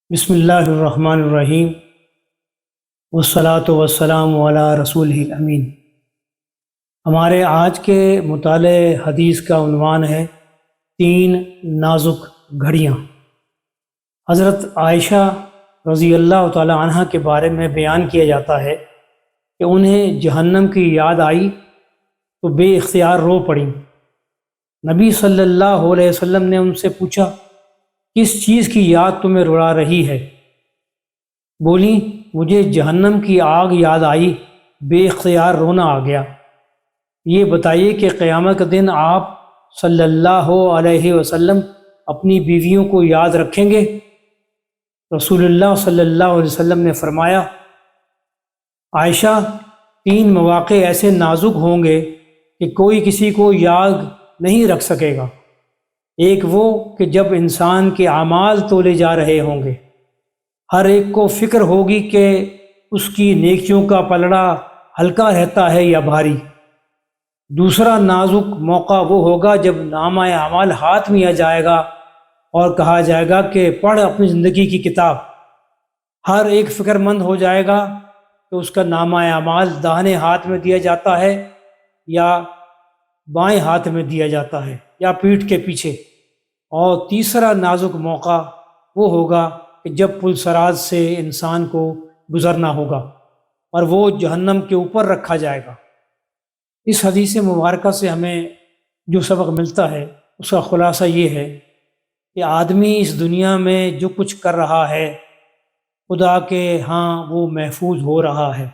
بسم اللہ الرحمن الرحیم والصلاة والسلام علی رسول الامین۔ ہمارے آج کے مطالعہ حدیث کا عنوان ہے تین نازک گھڑیاں۔ حضرت عائشہ رضی اللہ تعالی عنہ کے بارے میں بیان کیا جاتا ہے کہ انہیں جہنم کی یاد آئی تو بے اختیار رو پڑیں۔ نبی صلی اللہ علیہ وسلم نے ان سے پوچھا، کس چیز کی یاد تمہیں رلا رہی ہے؟ بولی، مجھے جہنم کی آگ یاد آئی، بے اختیار رونا آ گیا۔ یہ بتائیے کہ قیامت کے دن آپ صلی اللہ علیہ وسلم اپنی بیویوں کو یاد رکھیں گے؟ رسول اللہ صلی اللہ علیہ وسلم نے فرمایا، عائشہ، تین مواقع ایسے نازک ہوں گے کہ کوئی کسی کو یاد نہیں رکھ سکے گا۔ ایک وہ کہ جب انسان کے اعمال تولے جا رہے ہوں گے، ہر ایک کو فکر ہوگی کہ اس کی نیکیوں کا پلڑا ہلکا رہتا ہے یا بھاری۔ دوسرا نازک موقع وہ ہوگا جب نامہ اعمال ہاتھ میں آ جائے گا اور کہا جائے گا کہ پڑھ اپنی زندگی کی کتاب۔ ہر ایک فکر مند ہو جائے گا کہ اس کا نامہ اعمال داہنے ہاتھ میں دیا جاتا ہے یا بائیں ہاتھ میں دیا جاتا ہے یا پیٹھ کے پیچھے۔ اور تیسرا نازک موقع وہ ہوگا کہ جب پل صراط سے انسان کو گزرنا ہوگا اور وہ جہنم کے اوپر رکھا جائے گا۔ اس حدیث مبارکہ سے ہمیں جو سبق ملتا ہے اس کا خلاصہ یہ ہے کہ آدمی اس دنیا میں جو کچھ کر رہا ہے خدا کے ہاں وہ محفوظ ہو رہا ہے،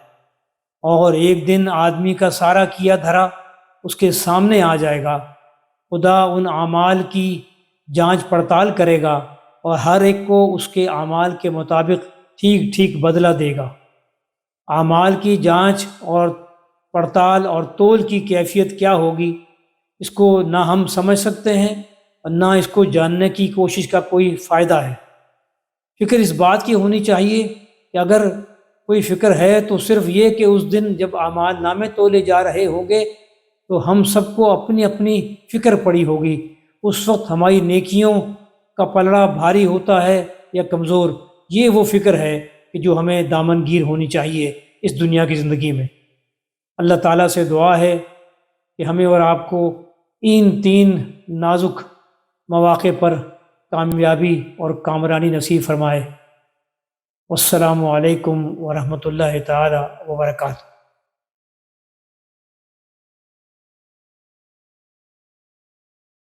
اور ایک دن آدمی کا سارا کیا دھرا اس کے سامنے آ جائے گا۔ خدا ان اعمال کی جانچ پڑتال کرے گا اور ہر ایک کو اس کے اعمال کے مطابق ٹھیک ٹھیک بدلہ دے گا۔ اعمال کی جانچ اور پڑتال اور تول کی کیفیت کیا ہوگی، اس کو نہ ہم سمجھ سکتے ہیں اور نہ اس کو جاننے کی کوشش کا کوئی فائدہ ہے۔ فکر اس بات کی ہونی چاہیے کہ اگر کوئی فکر ہے تو صرف یہ کہ اس دن جب اعمال نامے تولے جا رہے ہوں گے تو ہم سب کو اپنی اپنی فکر پڑی ہوگی۔ اس وقت ہماری نیکیوں کا پلڑا بھاری ہوتا ہے یا کمزور، یہ وہ فکر ہے کہ جو ہمیں دامنگیر ہونی چاہیے اس دنیا کی زندگی میں۔ اللہ تعالیٰ سے دعا ہے کہ ہمیں اور آپ کو ان تین نازک مواقع پر کامیابی اور کامرانی نصیب فرمائے۔ والسلام علیکم ورحمۃ اللہ تعالیٰ وبرکاتہ۔